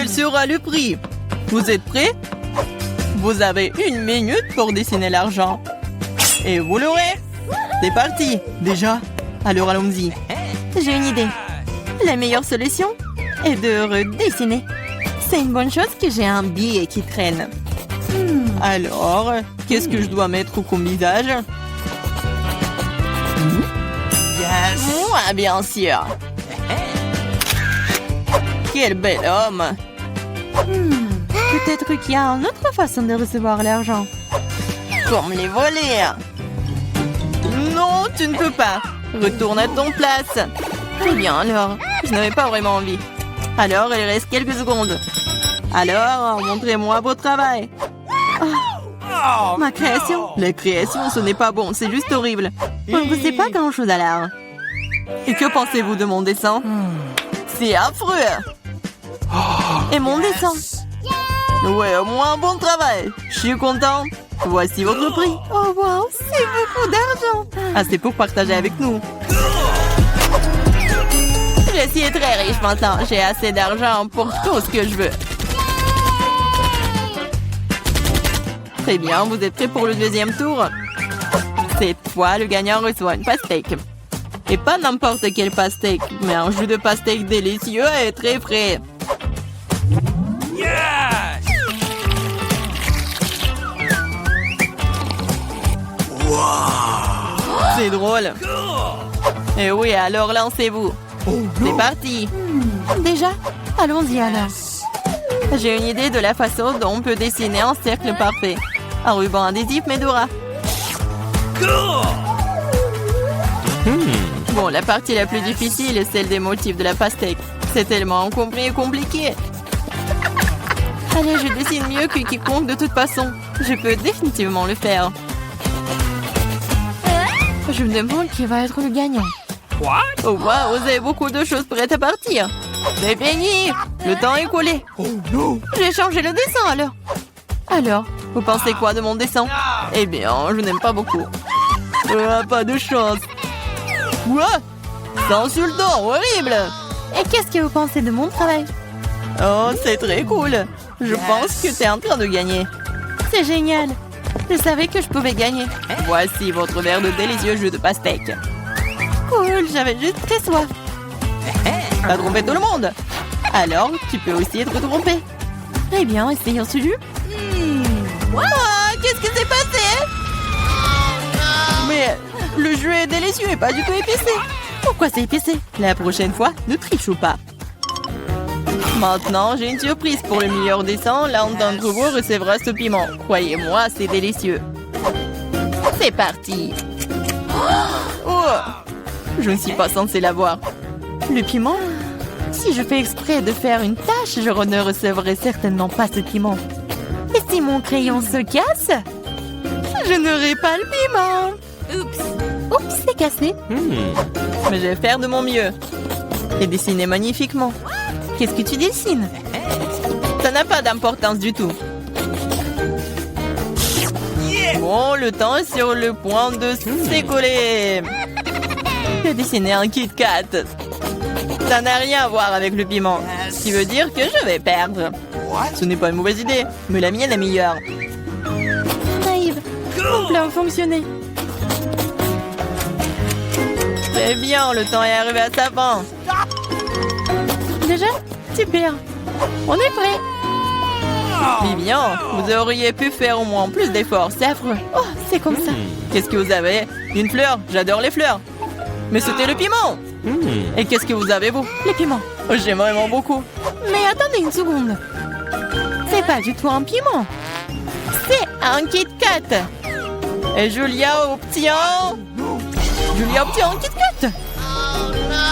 quel sera le prix? Vous êtes prêts? Vous avez 1 minute pour dessiner l'argent. Et vous l'aurez. C'est parti. Déjà? Alors allons-y. J'ai une idée. La meilleure solution est de redessiner. C'est une bonne chose que j'ai un billet qui traîne. Alors, qu'est-ce que je dois mettre comme visage? Moi, bien sûr. Quel bel homme. Peut-être qu'il y a une autre façon de recevoir l'argent. Comme les voler. Non, tu ne peux pas. Retourne à ton place. Très bien, alors. Je n'avais pas vraiment envie. Alors, il reste quelques secondes. Alors, montrez-moi votre travail. Ma création. La création, ce n'est pas bon, c'est juste horrible. On ne sait pas grand-chose à l'art. Et que pensez-vous de mon dessin? C'est affreux. Et mon dessin? Ouais, au moins un bon travail. Je suis content. Voici votre prix. Oh wow, c'est beaucoup d'argent. Assez pour partager avec nous. Je suis très riche maintenant. J'ai assez d'argent pour tout ce que je veux. Très bien, vous êtes prêts pour le deuxième tour? Cette fois, le gagnant reçoit une pastèque. Et pas n'importe quelle pastèque, mais un jus de pastèque délicieux et très frais. C'est drôle. Et oui, alors lancez-vous. C'est parti. Déjà? Allons-y alors. J'ai une idée de la façon dont on peut dessiner un cercle parfait. Un ruban adhésif Medora. Bon, la partie la plus difficile est celle des motifs de la pastèque. C'est tellement encombré et compliqué. Allez, je dessine mieux que quiconque de toute façon. Je peux définitivement le faire. Je me demande qui va être le gagnant. Oh wow, vous avez beaucoup de choses prêtes à partir. C'est fini. Le temps est écoulé. J'ai changé le dessin alors. Vous pensez quoi de mon dessin? Eh bien, je n'aime pas beaucoup. Pas de chance. Quoi? C'est insultant, horrible. Et qu'est-ce que vous pensez de mon travail? Oh, c'est très cool. Je pense que tu es en train de gagner. C'est génial. Je savais que je pouvais gagner. Voici votre verre de délicieux jus de pastèque. Cool, j'avais juste très soif. T'as trompé tout le monde. Alors, tu peux aussi être trompé. Eh bien, essayons ce jus. Qu'est-ce qui s'est passé? Mais le jus est délicieux et pas du tout épicé. Pourquoi c'est épicé? La prochaine fois, ne triche pas. Maintenant, j'ai une surprise pour le meilleur dessin. L'un d'entre vous recevra ce piment. Croyez-moi, c'est délicieux. C'est parti. Oh, je ne suis pas censée l'avoir. Le piment? Si je fais exprès de faire une tâche, je ne recevrai certainement pas ce piment. Et si mon crayon se casse, je n'aurai pas le piment. Oups, c'est cassé. Mais je vais faire de mon mieux. Et dessiner magnifiquement. Qu'est-ce que tu dessines? Ça n'a pas d'importance du tout. Bon, le temps est sur le point de s'écouler. J'ai dessiné un Kit Kat. Ça n'a rien à voir avec le piment. Ce qui veut dire que je vais perdre. Ce n'est pas une mauvaise idée, mais la mienne est meilleure. Naïve, mon plan a fonctionné. Très bien, le temps est arrivé à sa fin. Déjà? Super. On est prêt. Vivian, vous auriez pu faire au moins plus d'efforts, c'est affreux. Oh, c'est comme ça. Qu'est-ce que vous avez? Une fleur? J'adore les fleurs. Mais c'était le piment. Et qu'est-ce que vous avez, vous? Les piments. Oh, j'aime vraiment beaucoup. Mais attendez une seconde. C'est pas du tout un piment. C'est un Kit Kat. Et Julia obtient... Julia obtient un Kit Kat.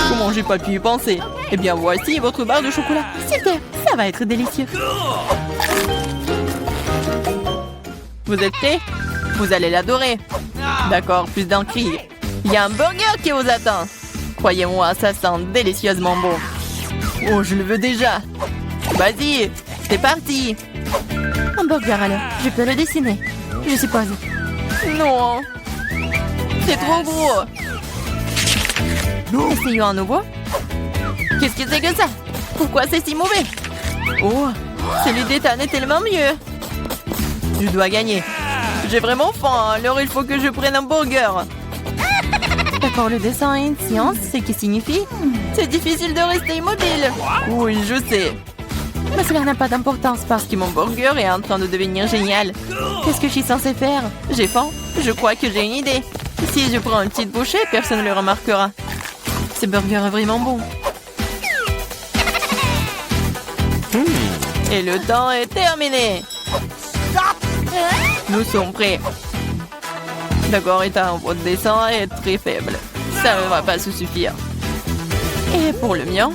Comment j'ai pas pu y penser? Eh bien, voici votre barre de chocolat. Super, ça va être délicieux. Vous êtes prêts? Vous allez l'adorer. D'accord, plus d'un cri. Il y a un burger qui vous attend. Croyez-moi, ça sent délicieusement bon. Oh, je le veux déjà. Vas-y, c'est parti. Un burger alors, je peux le dessiner, je suppose. Non, c'est trop gros. Essayons à nouveau. Qu'est-ce que c'est que ça? Pourquoi c'est si mauvais? Oh, celui d'Ethan est tellement mieux. Je dois gagner. J'ai vraiment faim, alors il faut que je prenne un burger. D'accord, le dessin est une science, ce qui signifie... C'est difficile de rester immobile. Oui, je sais. Mais cela n'a pas d'importance parce que Mon burger est en train de devenir génial. qu'est-ce que je suis censée faire? J'ai faim. Je crois que j'ai une idée. Si je prends une petite bouchée, personne ne le remarquera. Ce burger est vraiment bon. Et le temps est terminé. Nous sommes prêts. D'accord, Ethan, votre dessin est très faible. Ça ne va pas se suffire. Et pour le mien?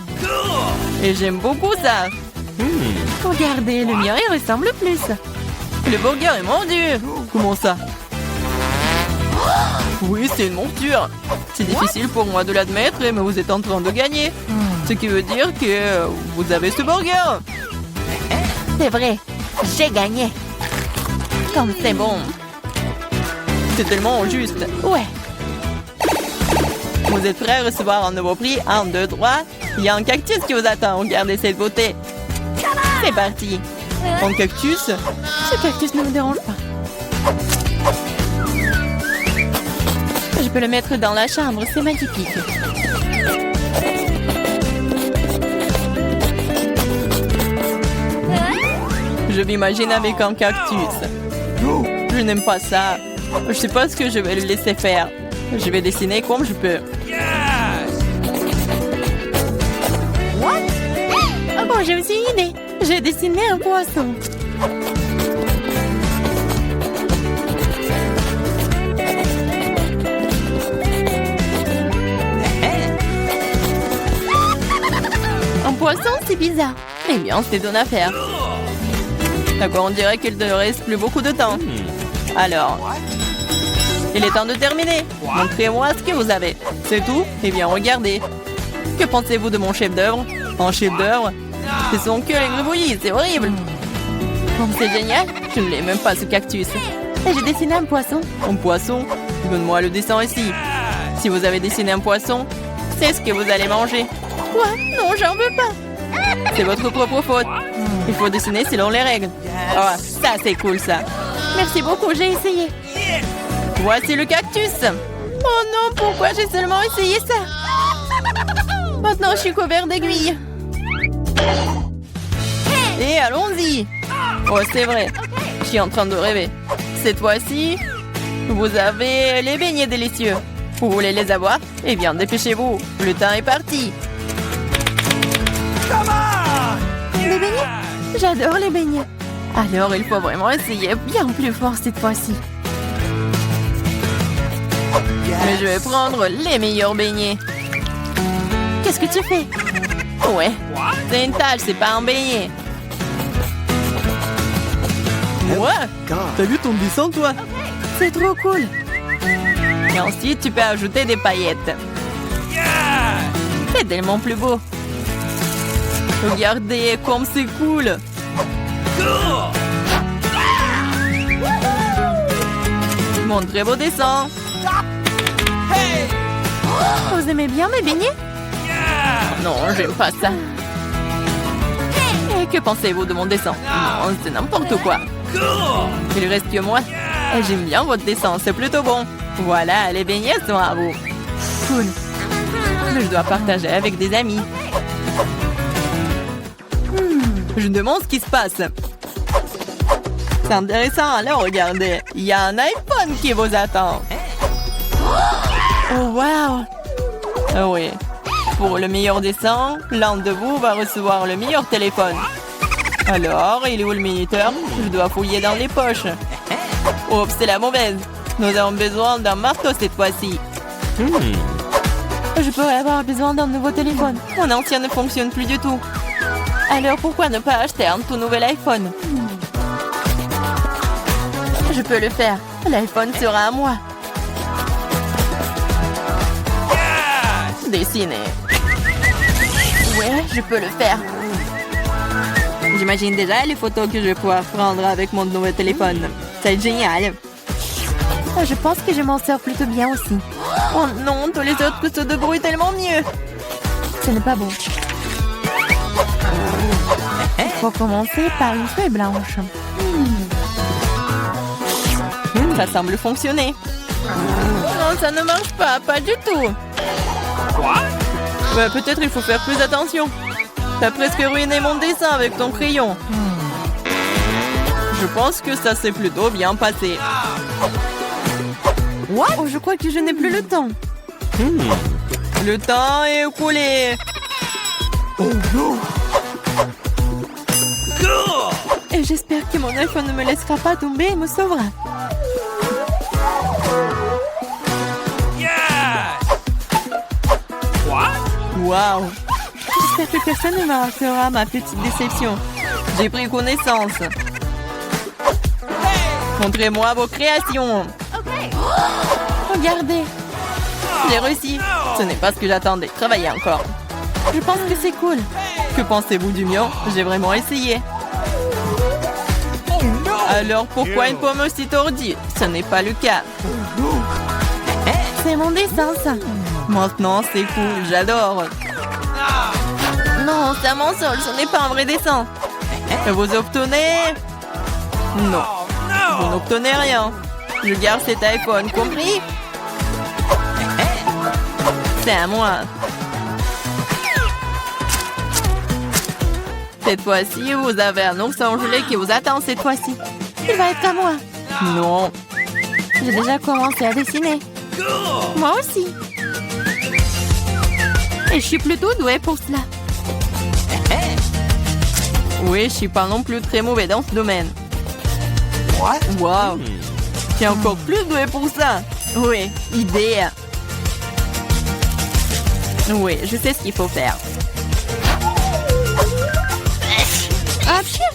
Et j'aime beaucoup ça. Regardez, le mien, il ressemble plus. Le burger est mordu. Comment ça? Oui, c'est une monture. C'est difficile pour moi de l'admettre, mais vous êtes en train de gagner. Ce qui veut dire que vous avez ce burger. C'est vrai, j'ai gagné. Comme c'est bon. C'est tellement juste. Ouais. Vous êtes prêts à recevoir un nouveau prix? 1, 2, 3. Il y a un cactus qui vous attend. Regardez cette beauté. C'est parti. Un cactus? Ce cactus ne me dérange pas. Je peux le mettre dans la chambre, c'est magnifique. Je m'imagine avec un cactus. Je n'aime pas ça. Je sais pas ce que je vais le laisser faire. Je vais dessiner comme je peux. Ah bon, j'ai aussi une idée. J'ai dessiné un poisson. Un poisson, c'est bizarre. Eh bien, c'est une affaire. D'accord, on dirait qu'il ne reste plus beaucoup de temps. Alors, il est temps de terminer. Montrez-moi ce que vous avez. C'est tout? Eh bien, regardez. Que pensez-vous de mon chef-d'œuvre? Un chef-d'œuvre? Ce sont que les gribouillis, c'est horrible. C'est génial. Je ne l'aime même pas, ce cactus. Et j'ai dessiné un poisson. Un poisson? Donne-moi le dessin ici. Si vous avez dessiné un poisson, c'est ce que vous allez manger. Quoi? Non, j'en veux pas. C'est votre propre faute. Il faut dessiner selon les règles. Oh, ça c'est cool ça. Merci beaucoup, j'ai essayé. Voici le cactus. Oh non, pourquoi j'ai seulement essayé ça? Maintenant, je suis couvert d'aiguilles. Et allons-y. Oh, c'est vrai. Je suis en train de rêver. Cette fois-ci, vous avez les beignets délicieux. Vous voulez les avoir? Eh bien, dépêchez-vous. Le temps est parti. Les beignets? J'adore les beignets. Alors, il faut vraiment essayer. Bien plus fort cette fois-ci. Mais je vais prendre les meilleurs beignets. Qu'est-ce que tu fais? Ouais, c'est une tâche, c'est pas un beignet. Ouais, t'as vu ton dessin, toi? C'est trop cool. Et ensuite, tu peux ajouter des paillettes. C'est tellement plus beau. Regardez comme c'est cool. Montrez vos dessins. Vous aimez bien mes beignets? Non, j'aime pas ça. Et que pensez-vous de mon dessin? Non, c'est n'importe quoi. Il reste que moi. Et j'aime bien votre dessin, c'est plutôt bon. Voilà, les beignets sont à vous. Cool. Mais je dois partager avec des amis. Je me demande ce qui se passe. C'est intéressant, alors regardez. Il y a un iPhone qui vous attend. Oh, wow. Ah oui. Pour le meilleur dessin, l'un de vous va recevoir le meilleur téléphone. Alors, il est où le minuteur? Je dois fouiller dans les poches. Oups, c'est la mauvaise. Nous avons besoin d'un marteau cette fois-ci. Je pourrais avoir besoin d'un nouveau téléphone. Mon ancien ne fonctionne plus du tout. Alors pourquoi ne pas acheter un tout nouvel iPhone? Je peux le faire. L'iPhone sera à moi. Dessiner. Ouais, je peux le faire. J'imagine déjà les photos que je vais pouvoir prendre avec mon nouveau téléphone. Ça va être génial. Je pense que je m'en sors plutôt bien aussi. Oh non, tous les autres se débrouillent tellement mieux. Ce n'est pas bon. Il faut commencer par une feuille blanche. Ça semble fonctionner. Non, ça ne marche pas, pas du tout. Ouais, peut-être il faut faire plus attention. T'as presque ruiné mon dessin avec ton crayon. Je pense que ça s'est plutôt bien passé. What? Oh, je crois que je n'ai plus le temps. Le temps est écoulé. Et j'espère que mon iPhone ne me laissera pas tomber et me sauvera. Waouh. J'espère que personne ne remarquera ma petite déception. J'ai pris connaissance. Montrez-moi vos créations. Regardez. J'ai réussi. Ce n'est pas ce que j'attendais. Travaillez encore. Je pense que c'est cool. Que pensez-vous du mien? J'ai vraiment essayé. Alors pourquoi une pomme aussi tordue? Ce n'est pas le cas. C'est mon dessin, ça. Maintenant, c'est cool. J'adore. Non, c'est un mensonge. Ce n'est pas un vrai dessin. Et vous obtenez... Non. Vous n'obtenez rien. Je garde cet iPhone, compris? C'est à moi. Cette fois-ci, vous avez un ours gelé qui vous attend cette fois-ci. Il va être à moi. Non. J'ai déjà commencé à dessiner. Moi aussi. Et je suis plutôt douée pour cela. Oui, je suis pas non plus très mauvais dans ce domaine. Wow. Tu es encore plus doué pour ça. Oui, idée. Oui, je sais ce qu'il faut faire. Ah, pire.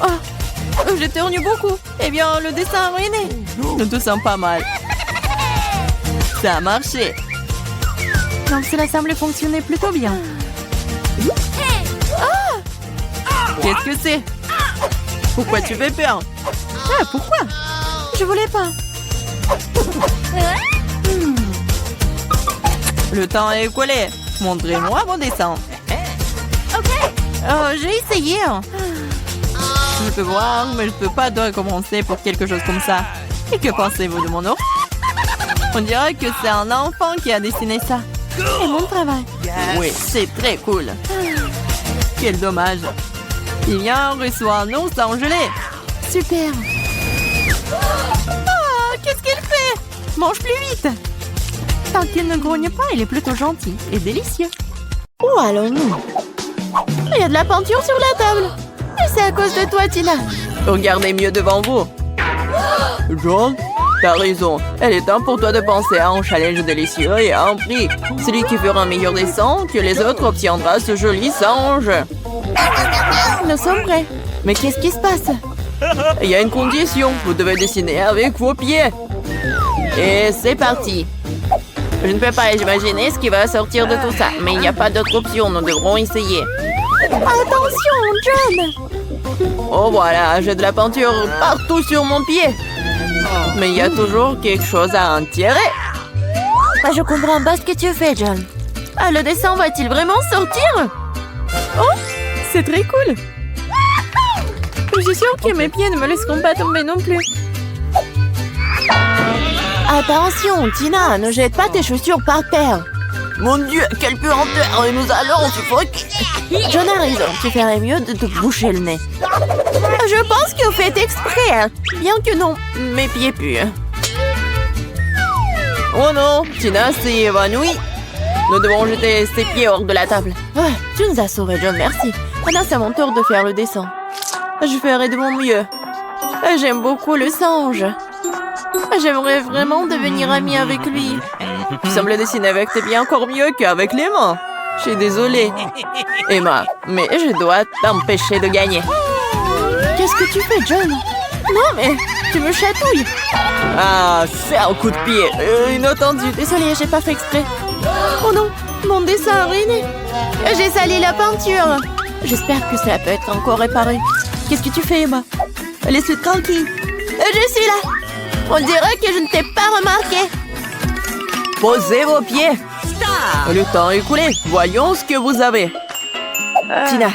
Oh, j'éternue beaucoup. Eh bien, le dessin a ruiné. Je te sens pas mal. Ça a marché. Donc cela semble fonctionner plutôt bien. Qu'est-ce que c'est? Pourquoi tu fais peur? Ah, pourquoi? Je voulais pas. Le temps est écoulé. Montrez-moi vos dessins. Oh, j'ai essayé. Je peux voir, mais je peux pas recommencer pour quelque chose comme ça. Et que pensez-vous de mon ours? On dirait que c'est un enfant qui a dessiné ça. C'est mon travail. Oui, c'est très cool. Quel dommage. Kylian reçoit un ours gelé. Super. Oh, qu'est-ce qu'elle fait? Mange plus vite. Tant qu'il ne grogne pas, il est plutôt gentil et délicieux. Où allons-nous? Il y a de la peinture sur la table. Et c'est à cause de toi, Tina. Regardez mieux devant vous. John, t'as raison. Elle est temps pour toi de penser à un challenge délicieux et à un prix. Celui qui fera un meilleur dessin que les autres obtiendra ce joli singe. Nous sommes prêts. Mais qu'est-ce qui se passe? Il y a une condition. Vous devez dessiner avec vos pieds. Et c'est parti. Je ne peux pas imaginer ce qui va sortir de tout ça. Mais il n'y a pas d'autre option. Nous devrons essayer. Attention, John. Oh voilà, j'ai de la peinture partout sur mon pied. Mais il y a toujours quelque chose à en tirer. Je comprends pas ce que tu fais, John. Ah, le dessin va-t-il vraiment sortir? Oh, c'est très cool. Je suis sûre que mes pieds ne me laisseront pas tomber non plus. Attention, Tina, ne jette pas tes chaussures par terre. Mon Dieu, quelle puanteur! Et nous allons suffoquer. John a raison, tu ferais mieux de te boucher le nez. Je pense que vous faites exprès, bien que non, mes pieds puent. Oh non, Tina s'est évanouie. Nous devons jeter ses pieds hors de la table. Ouais, tu nous as sauvés, John, merci. Maintenant, c'est à mon tour de faire le dessin. Je ferai de mon mieux. J'aime beaucoup le singe. J'aimerais vraiment devenir amie avec lui. Tu sembles dessiner avec tes pieds encore mieux qu'avec les mains. Je suis désolée, Emma, mais je dois t'empêcher de gagner. Qu'est-ce que tu fais, John? Non, mais tu me chatouilles. Ah, c'est un coup de pied inattendu. Désolée, j'ai pas fait exprès. Oh non, mon dessin a ruiné. J'ai sali la peinture. J'espère que ça peut être encore réparé. Qu'est-ce que tu fais, Emma? Laisse-le tranquille. Je suis là. On dirait que je ne t'ai pas remarqué. Posez vos pieds. Le temps est écoulé. Voyons ce que vous avez. Tina,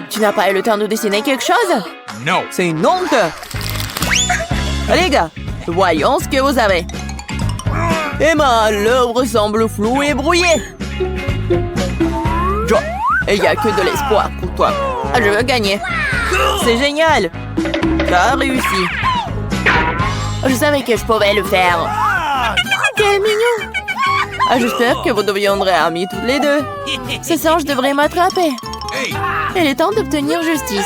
Tu n'as pas eu le temps de dessiner quelque chose? No. C'est une honte! Allez, gars, voyons ce que vous avez. Emma, l'œuvre semble floue et brouillée. John, il n'y a que de l'espoir pour toi. Je veux gagner. C'est génial. Tu as réussi. Je savais que je pouvais le faire. Quel mignon. J'espère que vous deviendrez amis toutes les deux. Ce singe devrait m'attraper. Il est temps d'obtenir justice.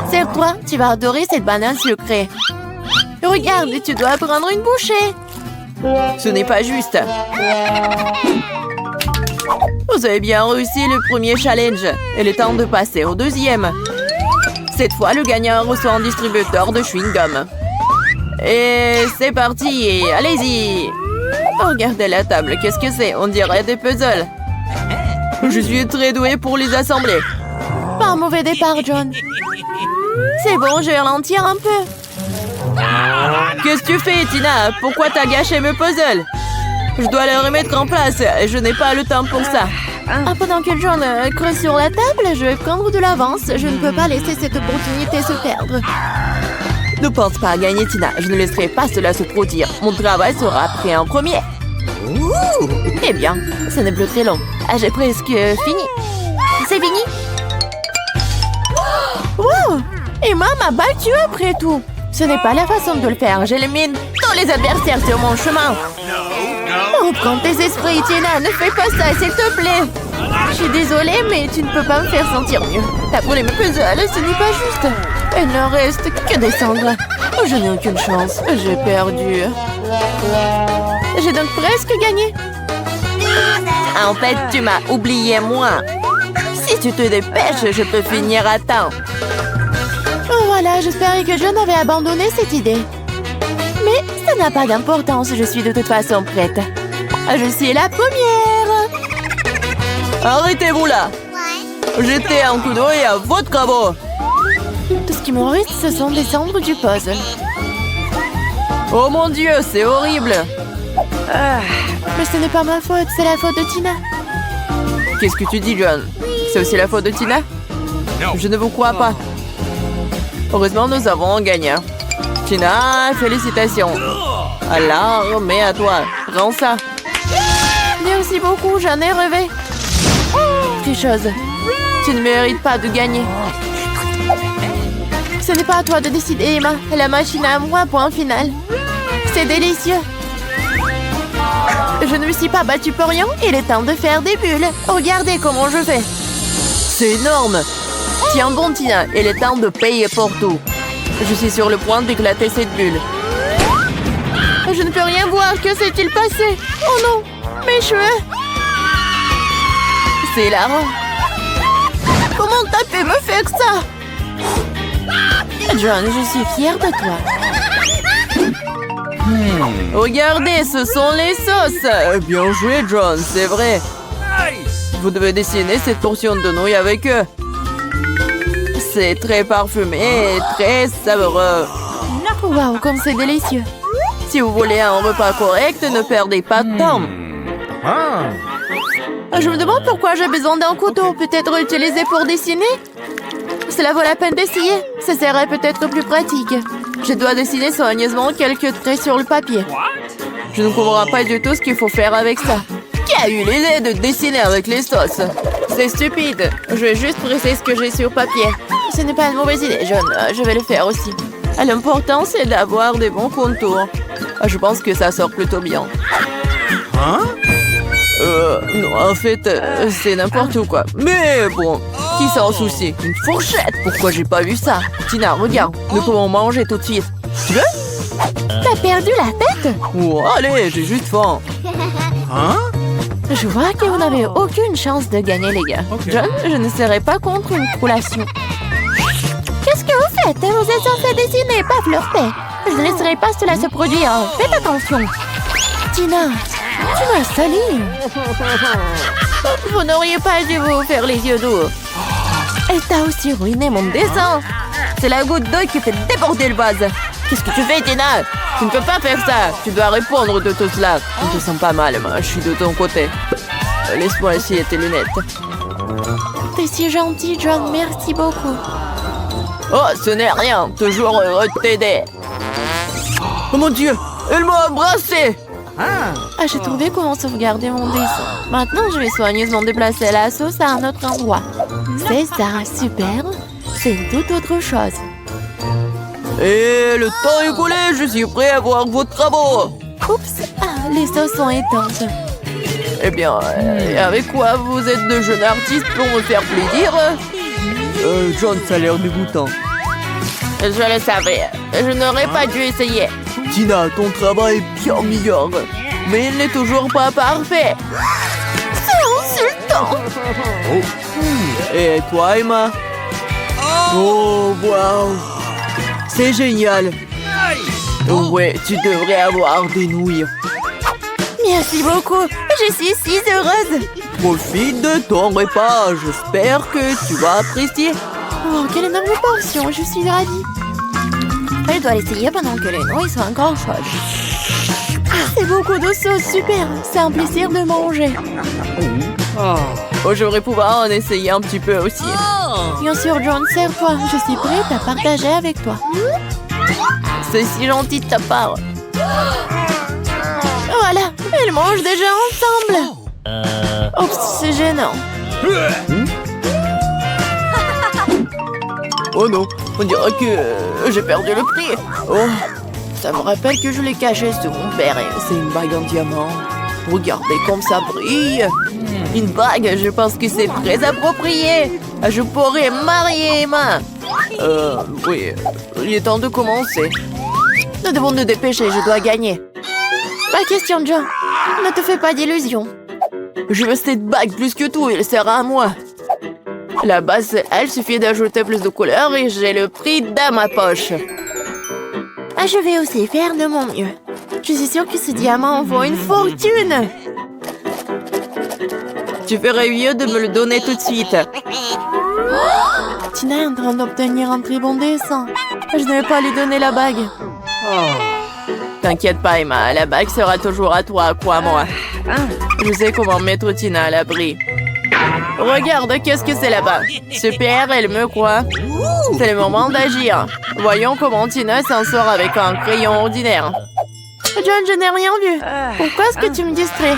Serre-toi, tu vas adorer cette banane sucrée. Regarde, tu dois prendre une bouchée. Ce n'est pas juste. Vous avez bien réussi le premier challenge. Il est temps de passer au deuxième. Cette fois, le gagnant reçoit un distributeur de chewing-gum. Et c'est parti, allez-y. Regardez la table, qu'est-ce que c'est? On dirait des puzzles. Je suis très douée pour les assembler. Pas un mauvais départ, John. C'est bon, je vais ralentir un peu. Qu'est-ce que tu fais, Tina? Pourquoi t'as gâché mes puzzles? Je dois les remettre en place et je n'ai pas le temps pour ça. Pendant que John creuse sur la table, je vais prendre de l'avance. Je ne peux pas laisser cette opportunité se perdre. Ne pense pas à gagner, Tina. Je ne laisserai pas cela se produire. Mon travail sera prêt en premier. Eh bien, ce n'est plus très long. J'ai presque fini. C'est fini? Wow! Emma m'a battue après tout. Ce n'est pas la façon de le faire. J'élimine tous les adversaires sur mon chemin. Reprends tes esprits, Tina. Ne fais pas ça, s'il te plaît. Je suis désolée, mais tu ne peux pas me faire sentir mieux. T'as brûlé mes puzzles, ce n'est pas juste. Il ne reste que des cendres. Oh, je n'ai aucune chance. J'ai perdu. J'ai donc presque gagné. En fait, tu m'as oublié moi. Si tu te dépêches, je peux finir à temps. Oh, voilà, j'espérais que John avait abandonné cette idée. Mais ça n'a pas d'importance, je suis de toute façon prête. Je suis la première. Arrêtez-vous là. Jetez un coup d'œil à votre travaux. Tout ce qui me reste, ce sont des cendres du puzzle. Oh mon Dieu, c'est horrible. Mais ce n'est pas ma faute, c'est la faute de Tina. Qu'est-ce que tu dis, John? C'est aussi la faute de Tina? Je ne vous crois pas. Heureusement, nous avons un gagnant. Tina, félicitations. Alors, mais à toi, prends ça. Merci beaucoup, j'en ai rêvé. Tricheuse, tu ne mérites pas de gagner. Ce n'est pas à toi de décider, Emma. La machine à moi, point final. C'est délicieux. Je ne me suis pas battue pour rien. Il est temps de faire des bulles. Regardez comment je fais. C'est énorme. Tiens bon, Tina. Il est temps de payer pour tout. Je suis sur le point d'éclater cette bulle. Je ne peux rien voir. Que s'est-il passé? Oh non, mes cheveux. C'est hilarant. Comment t'as pu me faire ça? John, je suis fière de toi. Regardez, ce sont les sauces. Bien joué, John, c'est vrai. Vous devez dessiner cette portion de nouilles avec eux. C'est très parfumé et très savoureux. Waouh, comme c'est délicieux. Si vous voulez un repas correct, ne perdez pas de temps. Je me demande pourquoi j'ai besoin d'un couteau. Peut-être utilisé pour dessiner? Cela vaut la peine d'essayer. Ça serait peut-être plus pratique. Je dois dessiner soigneusement quelques traits sur le papier. Je ne comprends pas du tout ce qu'il faut faire avec ça. Qui a eu l'idée de dessiner avec les sauces? C'est stupide. Je vais juste presser ce que j'ai sur papier. Ce n'est pas une mauvaise idée, John. Je vais le faire aussi. L'important, c'est d'avoir des bons contours. Je pense que ça sort plutôt bien. Non, en fait, c'est n'importe quoi. Mais bon, qui s'en soucie? Une fourchette? Pourquoi j'ai pas vu ça? Tina, regarde, nous pouvons manger tout de suite. Tu veux? T'as perdu la tête? Oh, allez, j'ai juste faim. Je vois que vous n'avez aucune chance de gagner, les gars. John, je ne serai pas contre une collation. Qu'est-ce que vous faites? Vous êtes censé dessiner, pas flirter. Je ne laisserai pas cela se produire. Faites attention. Tina, tu vas salir. Vous n'auriez pas dû vous faire les yeux doux. Elle t'a aussi ruiné mon dessin. C'est la goutte d'eau qui fait déborder le vase. Qu'est-ce que tu fais, Tina? Tu ne peux pas faire ça. Tu dois répondre de tout cela. Je te sens pas mal, moi. Je suis de ton côté. Laisse-moi essayer tes lunettes. T'es si gentil, John. Merci beaucoup. Oh, ce n'est rien. Toujours heureux de t'aider. Oh mon Dieu, elle m'a embrassé. Ah, j'ai trouvé comment sauvegarder mon dessin. Maintenant, je vais soigneusement déplacer la sauce à un autre endroit. C'est ça, super. C'est une toute autre chose. Et le temps est écoulé, je suis prêt à voir vos travaux. Oups, ah, les sauces sont éteintes. Eh bien, et avec quoi vous êtes de jeunes artistes pour me faire plaisir? John, ça a l'air dégoûtant. Je le savais. Je n'aurais pas dû essayer. Tina, ton travail est bien meilleur. Mais il n'est toujours pas parfait. C'est insultant. Et toi, Emma? Oh, waouh! C'est génial! Ouais, tu devrais avoir des nouilles. Merci beaucoup. Je suis si heureuse. Profite de ton repas. J'espère que tu vas apprécier. Oh, quelle énorme portion. Je suis ravie. Je dois l'essayer pendant que les nouilles sont encore chaudes. C'est beaucoup de sauce, super. C'est un plaisir de manger. Oh, j'aimerais pouvoir en essayer un petit peu aussi. Bien sûr, John, sers-toi. Je suis prête à partager avec toi. C'est si gentil de ta part. Voilà, ils mangent déjà ensemble. Oups, c'est gênant. Oh non, on dirait que j'ai perdu le prix. Oh, Ça me rappelle que je l'ai caché sous mon père. c'est une bague en diamant. Regardez comme ça brille. Une bague, je pense que c'est très approprié. Je pourrais marier Emma. Oui, il est temps de commencer. Nous devons nous dépêcher, je dois gagner. Pas question, John. Ne te fais pas d'illusions. Je veux cette bague plus que tout, elle sert à moi. La base, elle suffit d'ajouter plus de couleurs et j'ai le prix dans ma poche. Ah, je vais aussi faire de mon mieux. Je suis sûre que ce diamant en vaut une fortune. Tu ferais mieux de me le donner tout de suite. Tina est en train d'obtenir un très bon dessin. Je ne vais pas lui donner la bague. T'inquiète pas, Emma, la bague sera toujours à toi, crois-moi. Je sais comment mettre Tina à l'abri. Regarde, qu'est-ce que c'est là-bas? Super, elle me croit. C'est le moment d'agir. Voyons comment Tina s'en sort avec un crayon ordinaire. John, je n'ai rien vu. Pourquoi est-ce que tu me distrais?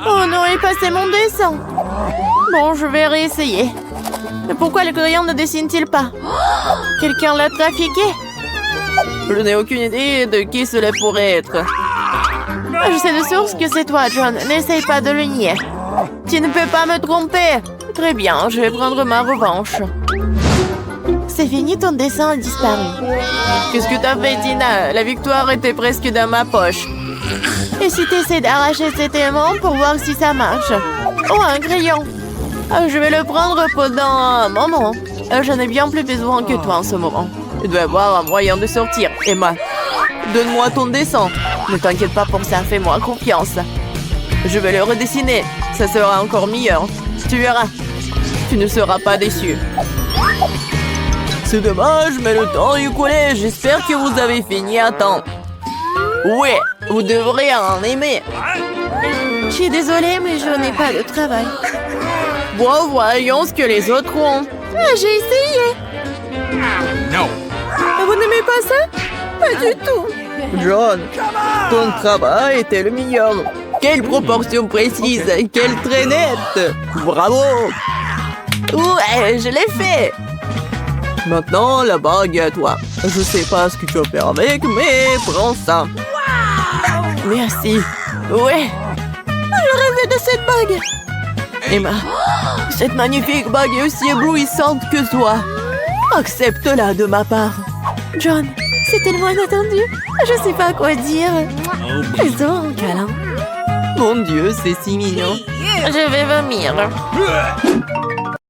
Oh non, il passait mon dessin. Bon, je vais réessayer. Mais pourquoi le crayon ne dessine-t-il pas? Quelqu'un l'a trafiqué? Je n'ai aucune idée de qui cela pourrait être. Je sais de source que c'est toi, John. N'essaye pas de le nier. Tu ne peux pas me tromper. Très bien, je vais prendre ma revanche. C'est fini, ton dessin a disparu. Qu'est-ce que t'as fait, Tina? La victoire était presque dans ma poche. Et si tu essaies d'arracher cet aimant pour voir si ça marche? Oh, un crayon. Je vais le prendre pendant un moment. J'en ai bien plus besoin que toi en ce moment. Il doit y avoir un moyen de sortir. Emma, donne-moi ton dessin. Ne t'inquiète pas pour ça, fais-moi confiance. Je vais le redessiner. Ça sera encore meilleur. Tu verras. Tu ne seras pas déçu. C'est dommage, mais le temps est écoulé. J'espère que vous avez fini à temps. Ouais, vous devrez en aimer. Je suis désolée, mais je n'ai pas de travail. Bon, voyons ce que les autres ont. Ah, j'ai essayé. Non. Vous n'aimez pas ça? Pas du tout. John, ton travail était le meilleur. Quelle proportion précise, quelle traînette. Bravo. Ouais, je l'ai fait. Maintenant, la bague est à toi. Je sais pas ce que tu vas faire avec, mais prends ça. Merci. Ouais. Je rêvais de cette bague. Emma, cette magnifique bague est aussi éblouissante que toi. Accepte-la de ma part. John, c'est tellement inattendu. Je sais pas quoi dire. Fais-en un câlin. Mon Dieu, c'est si mignon. Je vais vomir.